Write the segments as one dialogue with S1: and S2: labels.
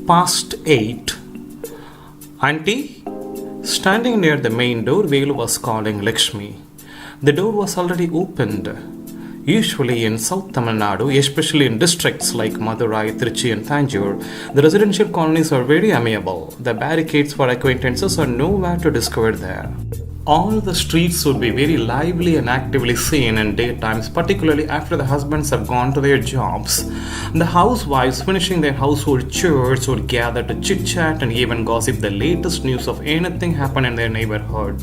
S1: Past 8. Auntie? Standing near the main door, Velu was calling Lakshmi. The door was already opened. Usually in South Tamil Nadu, especially in districts like Madurai, Trichy and Tanjore, the residential colonies are very amiable. The barricades for acquaintances are nowhere to discover there. All the streets would be very lively and actively seen in daytimes, particularly after the husbands have gone to their jobs. The housewives finishing their household chores would gather to chit-chat and even gossip the latest news of anything happened in their neighborhood.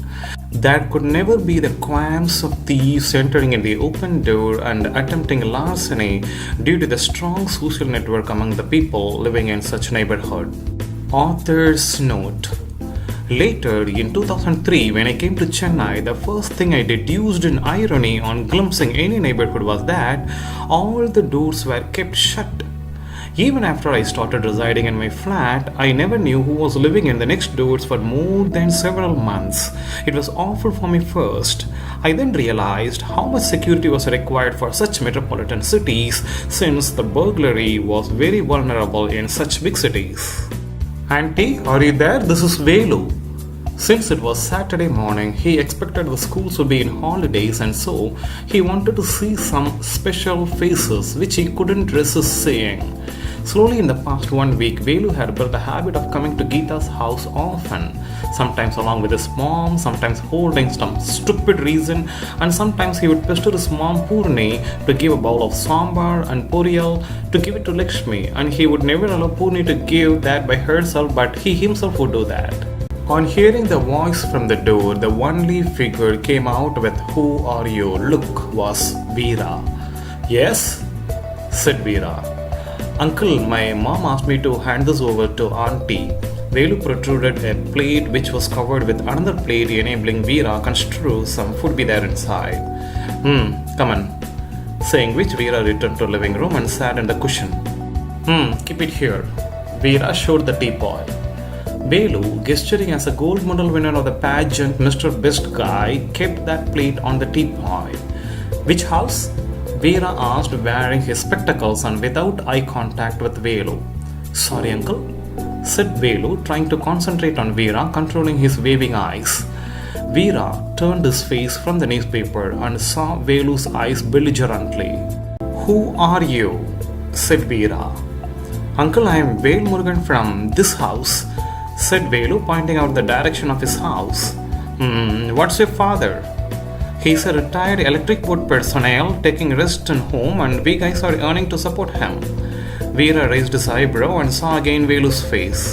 S1: There could never be the qualms of thieves entering in the open door and attempting larceny due to the strong social network among the people living in such neighborhood. Author's note. Later, in 2003, when I came to Chennai, the first thing I deduced in irony on glimpsing any neighborhood was that all the doors were kept shut. Even after I started residing in my flat, I never knew who was living in the next doors for more than several months. It was awful for me first. I then realized how much security was required for such metropolitan cities, since the burglary was very vulnerable in such big cities. Auntie, are you there? This is Velu. Since it was Saturday morning, he expected the schools would be in holidays and so he wanted to see some special faces which he couldn't resist seeing. Slowly in the past 1 week, Velu had built a habit of coming to Geeta's house often, sometimes along with his mom, sometimes holding some stupid reason, and sometimes he would pester his mom Purni to give a bowl of sambar and poriyal to give it to Lakshmi, and he would never allow Purni to give that by herself, but he himself would do that. On hearing the voice from the door, the only figure came out with "Who are you?" look was Veera. "Yes?" said Veera. "Uncle, my mom asked me to hand this over to Auntie." Velu protruded a plate which was covered with another plate, enabling Veera construe some food be there inside. Come on," saying which Veera returned to the living room and sat in the cushion. Keep it here." Veera showed the teapot. Velu, gesturing as a gold medal winner of the pageant Mr. Best Guy, kept that plate on the teapot. "Which house?" Veera asked, wearing his spectacles and without eye contact with Velu. "Sorry, uncle," said Velu, trying to concentrate on Veera, controlling his waving eyes. Veera turned his face from the newspaper and saw Velu's eyes belligerently. "Who are you?" said Veera. "Uncle, I am Vel Murugan from this house," said Velu, pointing out the direction of his house. What's your father?" "He's a retired electric board personnel taking rest in home and we guys are earning to support him." Veera raised his eyebrow and saw again Velu's face.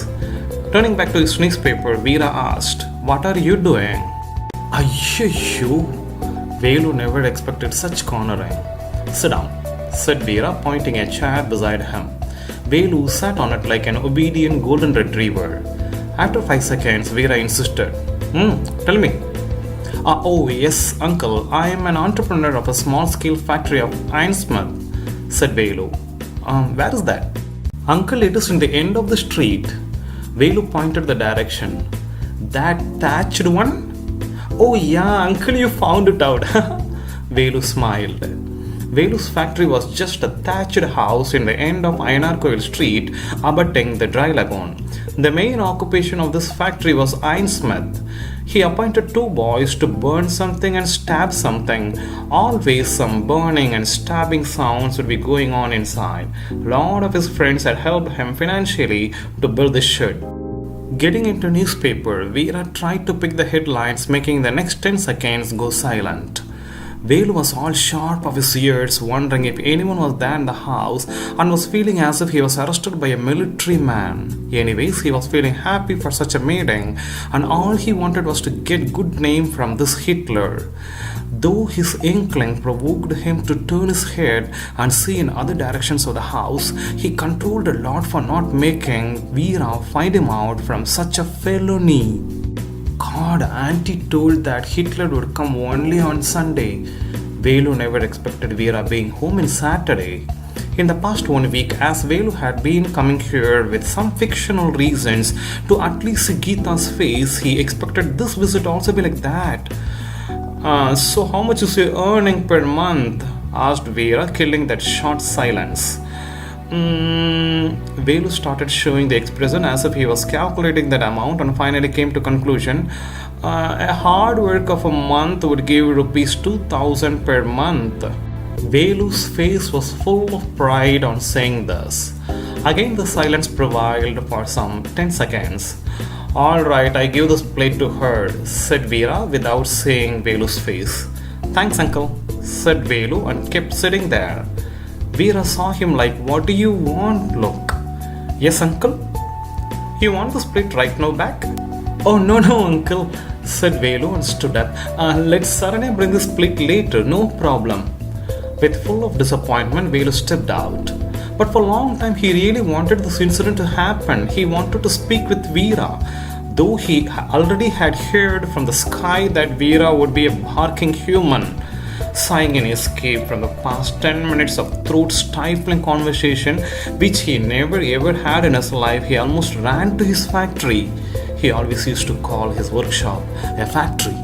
S1: Turning back to his newspaper, Veera asked, "What are you doing?" "Ayyo!" Velu never expected such cornering. "Sit down," said Veera, pointing a chair beside him. Velu sat on it like an obedient golden retriever. After 5 seconds, Veera insisted. Tell me." Oh yes, uncle, I am an entrepreneur of a small-scale factory of iron-smith," said Velu. Where is that?" "Uncle, it is in the end of the street." Velu pointed the direction. "That thatched one?" "Oh yeah, uncle, you found it out." Velu smiled. Velu's factory was just a thatched house in the end of Ainarkoil Street, abutting the dry lagoon. The main occupation of this factory was iron-smith. He appointed 2 boys to burn something and stab something. Always some burning and stabbing sounds would be going on inside. A lot of his friends had helped him financially to build the shed. Getting into newspaper, Veera tried to pick the headlines, making the next 10 seconds go silent. Velu was all sharp of his ears, wondering if anyone was there in the house, and was feeling as if he was arrested by a military man. Anyways, he was feeling happy for such a meeting, and all he wanted was to get good name from this Hitler. Though his inkling provoked him to turn his head and see in other directions of the house, he controlled a lot for not making Veera find him out from such a felony. God, Auntie told that Hitler would come only on Sunday. Velu never expected Veera being home on Saturday. In the past 1 week, as Velu had been coming here with some fictional reasons to at least see Geeta's face, he expected this visit also be like that. So how much is your earning per month?" asked Veera, killing that short silence. Velu started showing the expression as if he was calculating that amount and finally came to conclusion. A hard work of a month would give rupees 2000 per month. Velu's face was full of pride on saying this. Again the silence prevailed for some 10 seconds. Alright, I give this plate to her, said Veera without seeing Velu's face. Thanks, uncle, said Velu and kept sitting there. Veera saw him like, what do you want, look? Yes, uncle? You want this plate right now back? Oh, no, uncle, said Velu and stood up. Let's Saranya bring this plate later, no problem. With full of disappointment, Velu stepped out. But for a long time, he really wanted this incident to happen. He wanted to speak with Veera. Though he already had heard from the sky that Veera would be a barking human. Sighing in escape from the past 10 minutes of throat-stifling conversation which he never ever had in his life, he almost ran to his factory. He always used to call his workshop a factory.